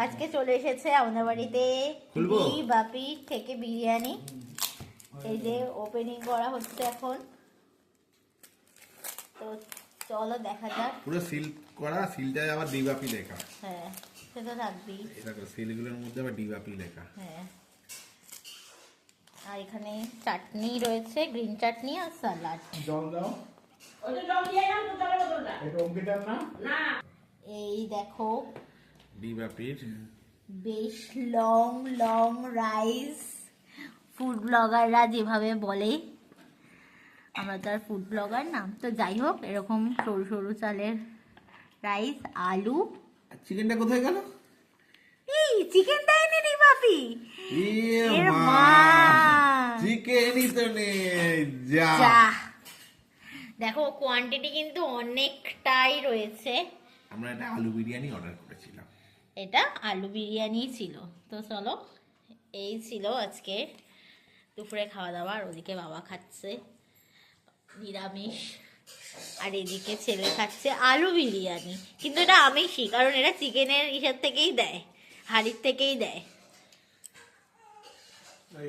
আজকে চলে এসেছে আমাদের বাড়িতে বাপি থেকে বিরিয়ানি। এই যে ওপেনিং করা হচ্ছে এখন, তো চলো দেখা যাক। পুরো সিল করা, সিলটায় আবার ডিবাপি লেখা। হ্যাঁ সেটা থাকবেই, এটা সিলগুলোর মধ্যে আবার ডিবাপি লেখা। হ্যাঁ। আর এখানে চাটনি রয়েছে, গ্রিন চাটনি আর সালাড। জল দাও। ওটা জল দিয়ে নাও তো, জলের বোতলটা। এটা অঙ্কিতার না? না। এই দেখো ডিবাপির বেশ লং লং রাইস। ফুড ব্লগাররা যেভাবে বলে, আমরা তো আর ফুড ব্লগার না, তো যাই হোক এরকম সরু সরু চালের রাইস, আলু। চিকেনটা কোথায় গেল? এই চিকেন দেয়নি রে বাপি। এর মা, চিকেনই তো নেই। যা দেখো কোয়ান্টিটি কিন্তু অনেকটাই রয়েছে। আমরা একটা আলু বিরিয়ানি অর্ডার করেছিলাম। এটা আলু বিরিয়ানি ছিল। তো চলো, এই ছিল আজকে দুপুরে খাওয়া দাওয়া। আর ওদিকে বাবা খাচ্ছে নিরামিষ, আর এদিকে ছেলে খাচ্ছে আলু বিরিয়ানি। কিন্তু এটা আমিষই, কারণ এটা চিকেনের ইসের থেকেই দেয়, হাড়ির থেকেই দেয়।